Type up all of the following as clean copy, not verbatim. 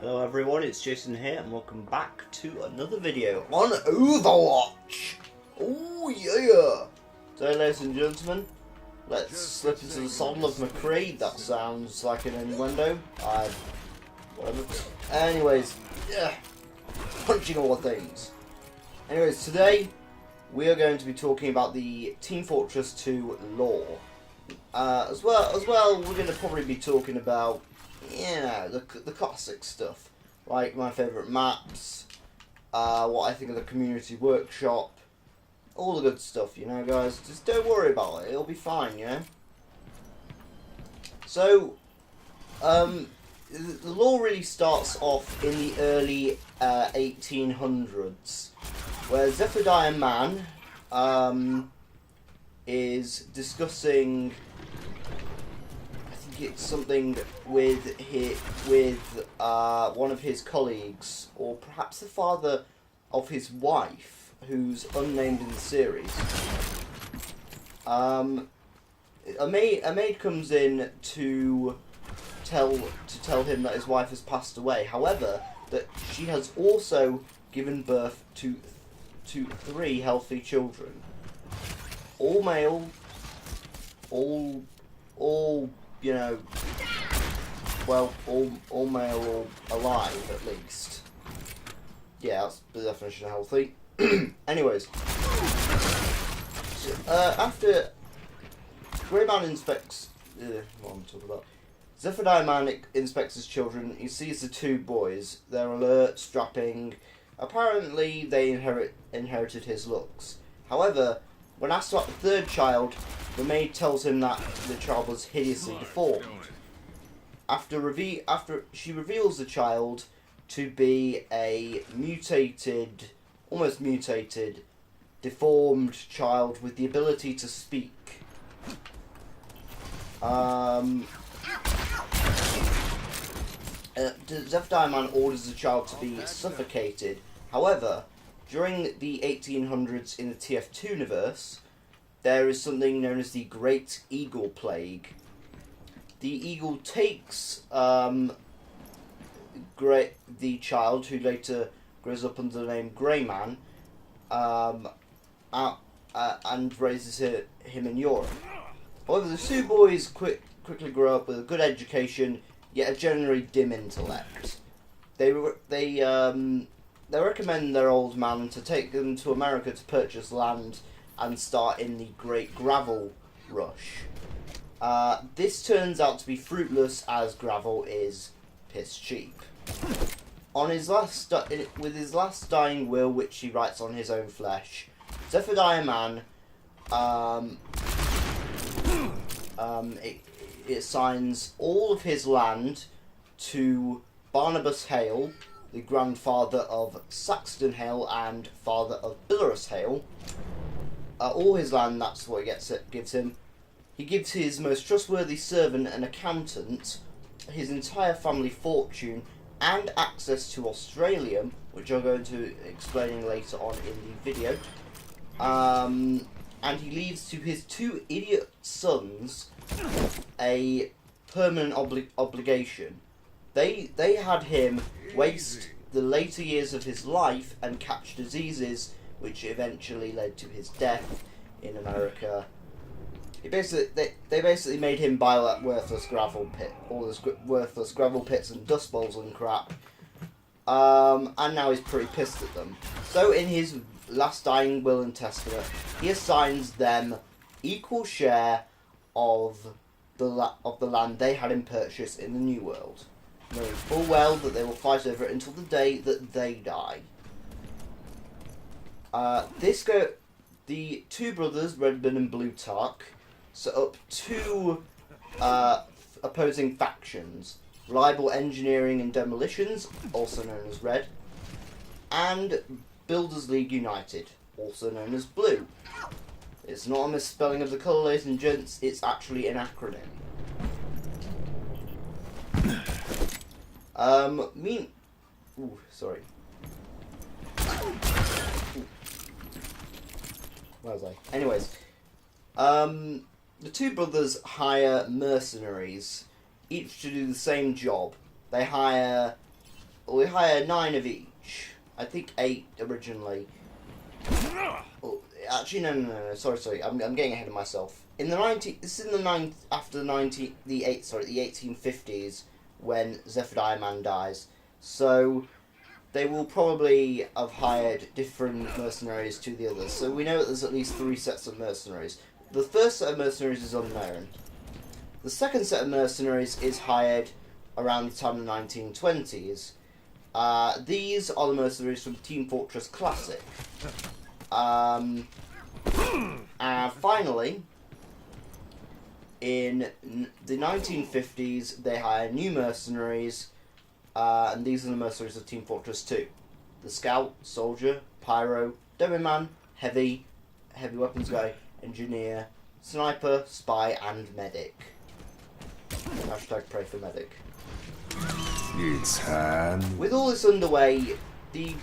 Hello everyone, it's Jason here and welcome back to another video on Overwatch! Oh yeah! So ladies and gentlemen, let's slip into the soul of Mcree. That sounds like an innuendo. Whatever. Anyways, yeah, punching all the things. Anyways, today we are going to be talking about the Team Fortress 2 lore. As well, we're going to probably be talking about, the classic stuff, like my favourite maps, what I think of the community workshop, all the good stuff, you know, guys. Just don't worry about it, it'll be fine, you know. So, the lore really starts off in the early 1800s, where Zephaniah Man is discussing, it's something with one of his colleagues, or perhaps the father of his wife, who's unnamed in the series. A maid comes in to tell him that his wife has passed away. However, that she has also given birth to 3 healthy children, all male, all you know, well, all male or alive, at least. Yeah, that's the definition of healthy. Anyways, after Greyman inspects, what am I talking about? Zephaniah Man inspects his children. He sees the 2 boys. They're alert, strapping. Apparently, they inherited his looks. However, when asked about the 3rd child, the maid tells him that the child was hideously deformed. After she reveals the child to be a almost mutated, deformed child with the ability to speak. Zephaniah Man orders the child to be suffocated. However, during the 1800s in the TF2 universe, there is something known as the Great Eagle Plague. The eagle takes the child, who later grows up under the name Greyman, and raises him in Europe. However, the 2 boys quickly grow up with a good education, yet a generally dim intellect. They recommend their old man to take them to America to purchase land and start in the Great Gravel Rush. This turns out to be fruitless, as gravel is piss cheap. With his last dying will, which he writes on his own flesh, Zephaniah Man it assigns all of his land to Barnabas Hale, the grandfather of Saxton Hale and father of Billerus Hale. All his land, that's what he gives him. He gives his most trustworthy servant and accountant his entire family fortune and access to Australia, which I'll go into explaining later on in the video. And he leaves to his 2 idiot sons a permanent obligation. They had him waste the later years of his life and catch diseases, which eventually led to his death in America. They basically made him buy that worthless gravel pit, all those worthless gravel pits and dust bowls and crap. And now he's pretty pissed at them. So in his last dying will and testament, he assigns them equal share of the land they had in purchase in the New World, knowing full well that they will fight over it until the day that they die. The 2 brothers, Redburn and Blutarch, set up 2 opposing factions: Reliable Engineering and Demolitions, also known as Red, and Builders League United, also known as Blue. It's not a misspelling of the colour, ladies and gents, it's actually an acronym. Sorry. Where was I? Anyways, the 2 brothers hire mercenaries, each to do the same job. They hire we hire 9 of each. I think 8 originally. Oh, actually, no. Sorry. I'm getting ahead of myself. In the 1850s when Zephaniah Man dies. So they will probably have hired different mercenaries to the others. So we know that there's at least 3 sets of mercenaries. The first set of mercenaries is unknown. The second set of mercenaries is hired around the time of the 1920s. These are the mercenaries from Team Fortress Classic. And finally, in the 1950s, they hire new mercenaries, and these are the mercenaries of Team Fortress 2. The Scout, Soldier, Pyro, Demoman, Heavy Weapons Guy, Engineer, Sniper, Spy, and Medic. Hashtag pray for Medic. It's hand. With all this underway, the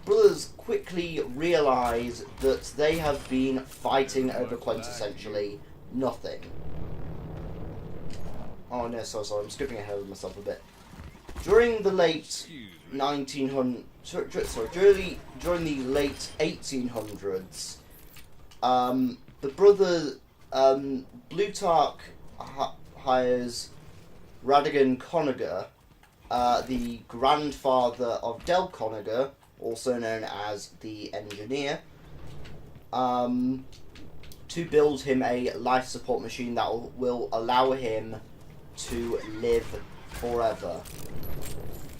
brothers quickly realise that they have been fighting over quintessentially nothing. Oh no, sorry, I'm skipping ahead of myself a bit. During the late 1900s, during the late 1800s, the brother Plutarch hires Radigan Conager, the grandfather of Del Conager, also known as the Engineer, to build him a life support machine that will allow him to live forever.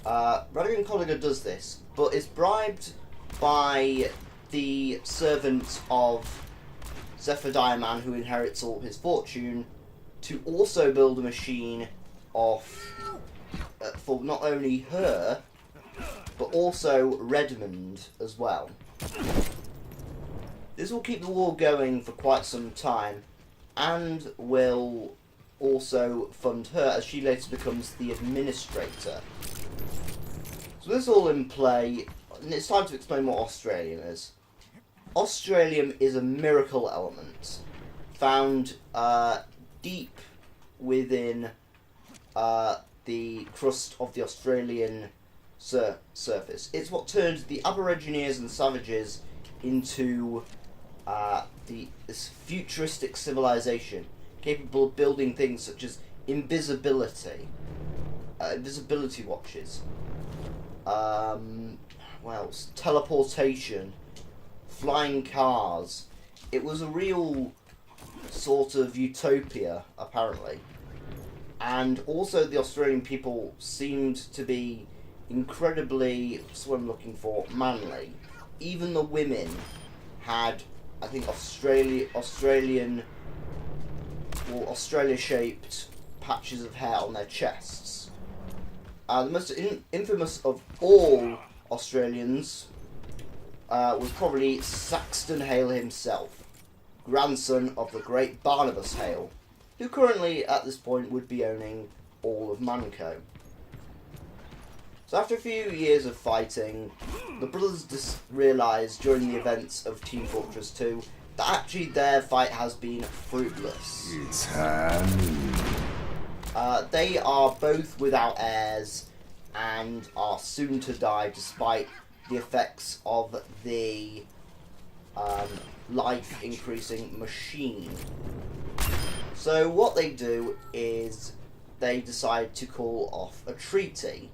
Radigan Conager does this, but is bribed by the servant of Zephaniah Man, who inherits all his fortune, to also build a machine for not only her, but also Redmond as well. This will keep the war going for quite some time, and will also fund her as she later becomes the administrator. So this is all in play, and it's time to explain what Australium is. Australium is a miracle element found deep within the crust of the Australian surface. It's what turned the Aborigines and savages into this futuristic civilization, capable of building things such as invisibility watches, teleportation, flying cars. It was a real sort of utopia, apparently. And also the Australian people seemed to be incredibly, what's what I'm looking for, manly. Even the women had, I think, Australia-shaped patches of hair on their chests. The most infamous of all Australians was probably Saxton Hale himself, grandson of the great Barnabas Hale, who currently, at this point, would be owning all of Manco. So after a few years of fighting, the brothers realise during the events of Team Fortress 2 that actually their fight has been fruitless. It's hand. They are both without heirs and are soon to die despite the effects of the life-increasing machine. So what they do is they decide to call off a treaty.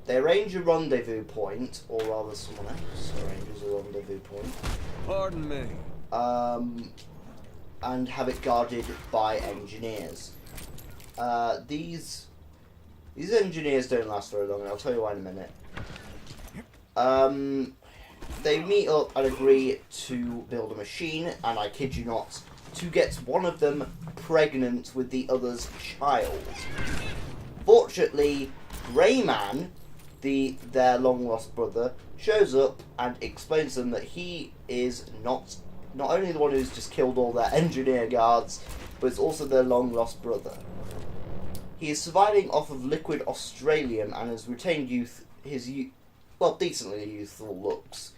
They arrange a rendezvous point, or rather someone else arranges a rendezvous point. Pardon me. And have it guarded by engineers. These engineers don't last very long, and I'll tell you why in a minute. They meet up and agree to build a machine, and I kid you not, to get one of them pregnant with the other's child. Fortunately, Greyman, their long-lost brother, shows up and explains to them that he is not only the one who's just killed all their engineer guards, but is also their long-lost brother. He is surviving off of liquid Australium and has retained decently youthful looks.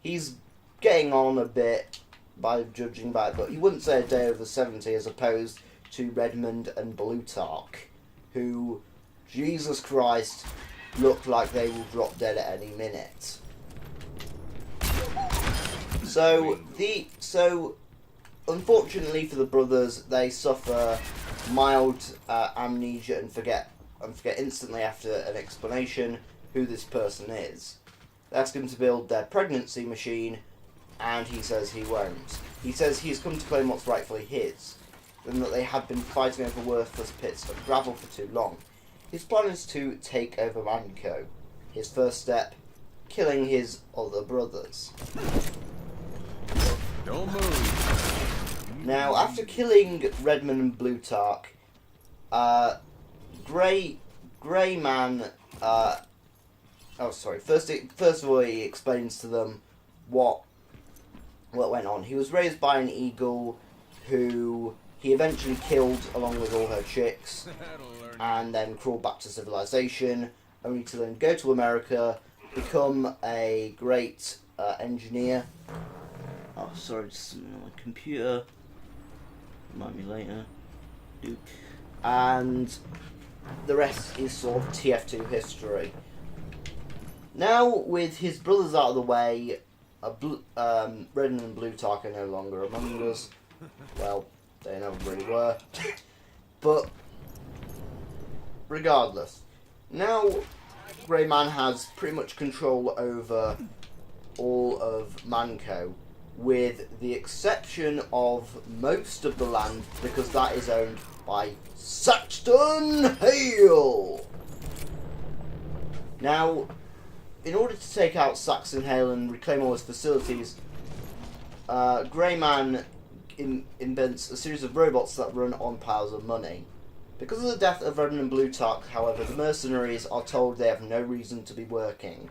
He's getting on a bit by judging by it, but he wouldn't say a day over 70 as opposed to Redmond and Plutarch, who, Jesus Christ, look like they will drop dead at any minute. So unfortunately for the brothers, they suffer mild amnesia and forget instantly after an explanation who this person is. They ask him to build their pregnancy machine, and he says he won't. He says he's come to claim what's rightfully his, and that they have been fighting over worthless pits of gravel for too long. His plan is to take over Manco. His first step, killing his other brothers. Don't move. Now, after killing Redman and Blutarch, Grey Man. First of all, he explains to them what went on. He was raised by an eagle, who he eventually killed along with all her chicks, and then crawled back to civilization, only to then go to America, become a great engineer. Oh, sorry, just something on my computer. Remind me later. And the rest is sort of TF2 history. Now, with his brothers out of the way, Redden and Blutarch are no longer among us. Well, they never really were. But, regardless, now Grey Man has pretty much control over all of Manco, with the exception of most of the land, because that is owned by Saxton Hale. Now, in order to take out Saxton Hale and reclaim all his facilities, Grey Man invents a series of robots that run on piles of money. Because of the death of Redden and Blutarch, however, the mercenaries are told they have no reason to be working.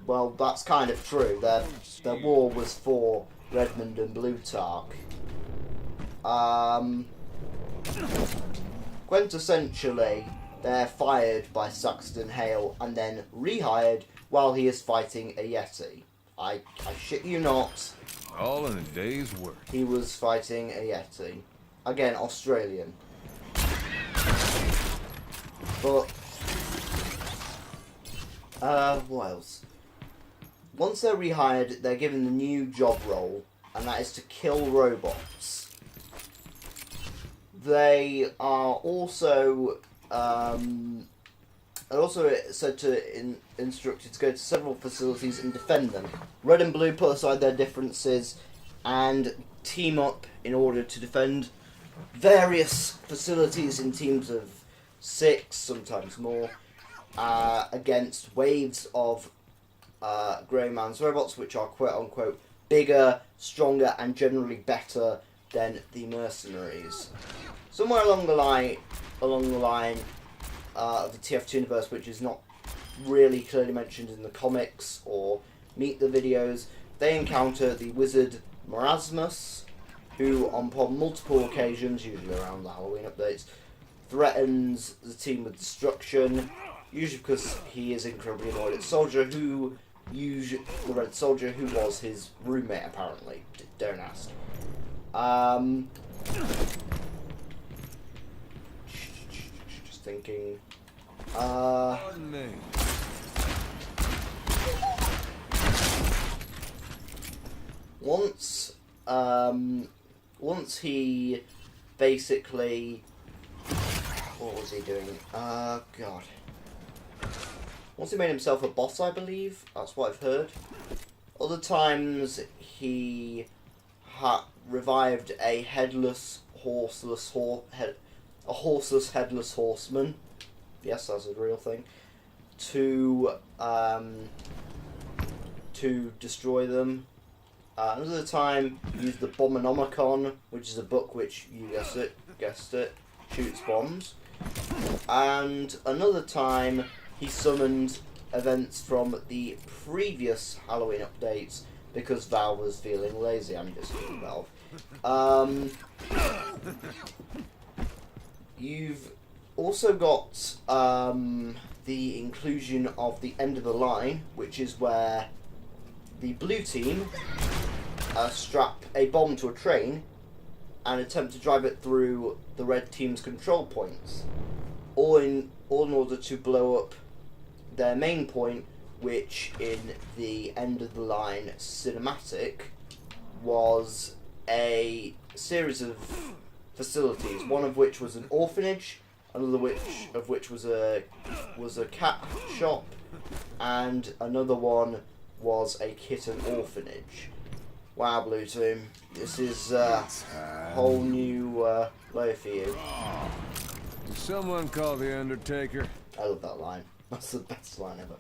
Well, that's kind of true. Their war was for Redmond and Blutarch. Quintessentially, they're fired by Saxton Hale and then rehired while he is fighting a Yeti. I shit you not. All in a day's work. He was fighting a Yeti. Again, Australian. But, what else? Once they're rehired, they're given the new job role, and that is to kill robots. They are also said to instructed to go to several facilities and defend them. Red and Blue put aside their differences and team up in order to defend various facilities in teams of 6, sometimes more, against waves of Grey Man's robots, which are quote-unquote bigger, stronger, and generally better than the mercenaries. Somewhere along the line of the TF2 universe, which is not really clearly mentioned in the comics or meet the videos, they encounter the wizard Marasmus, who on multiple occasions, usually around the Halloween updates, threatens the team with destruction, usually because he is incredibly annoyed at the Red Soldier, who was his roommate apparently. Don't ask. Just thinking. Once he basically, what was he doing? God. Once he made himself a boss, I believe. That's what I've heard. Other times he revived a horseless headless horseman. Yes, that's a real thing. To destroy them. Another time he used the Bombonomicon, which is a book which, you guessed it, shoots bombs. And another time he summoned events from the previous Halloween updates because Valve was feeling lazy. I'm just kidding, Valve. You've also got the inclusion of the end of the line, which is where the blue team strap a bomb to a train and attempt to drive it through the red team's control points. all in order to blow up their main point, which in the end of the line cinematic was a series of facilities, one of which was an orphanage, another of which was a cat shop, and another one was a kitten orphanage. Wow, Blue Team, this is a whole new layer for you. Is someone call the Undertaker? I love that line. That's the best line ever.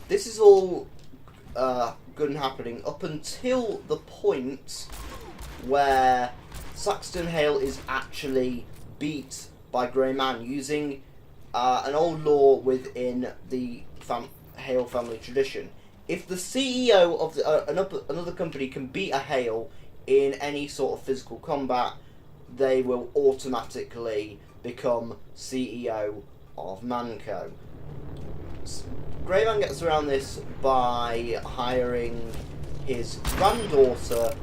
This is all good and happening up until the point where Saxton Hale is actually beat by Grey Man using an old law within the Hale family tradition. If the CEO of another company can beat a Hale in any sort of physical combat, they will automatically become CEO of Manco. Grey Man gets around this by hiring his granddaughter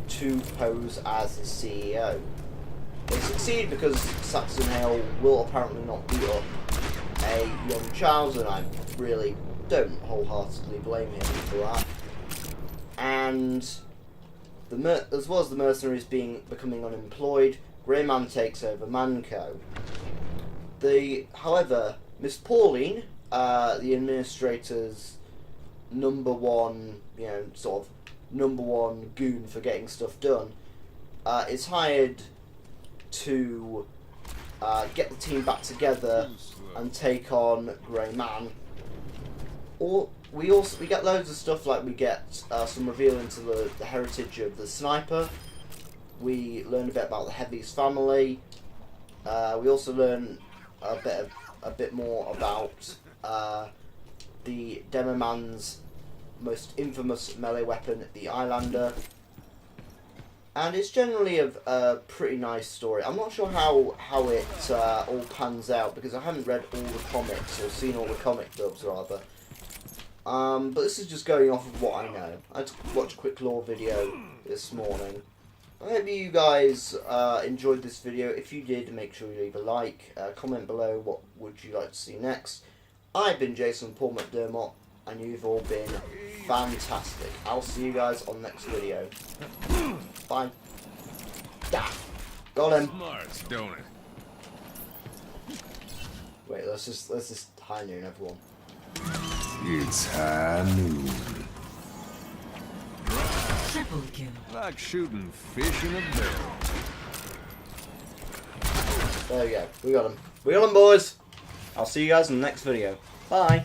to pose as his CEO. They succeed because Saxton Hale will apparently not beat up a young child, and I really don't wholeheartedly blame him for that. And as well as the mercenaries becoming unemployed, Grey Man takes over Manco. However, Miss Pauline, the administrator's number one goon for getting stuff done, is hired to get the team back together and take on Grey Man. We get loads of stuff, like we get some reveal into the heritage of the sniper. We learn a bit about the Heavy's family. We also learn a bit more about the Demoman's most infamous melee weapon, the Eyelander. And it's generally a pretty nice story. I'm not sure how it all pans out, because I haven't read all the comics, or seen all the comic dubs rather. But this is just going off of what I know. I had to watch a quick lore video this morning. I hope you guys enjoyed this video. If you did, make sure you leave a like. Comment below what would you like to see next. I've been Jason Paul McDermott, and you've all been fantastic. I'll see you guys on the next video. Bye. Got him. Smarts, don't it? Wait, let's just high noon everyone. It's high noon. Triple kill. Like shooting fish in a barrel. There we go. We got him. We got him, boys. I'll see you guys in the next video. Bye.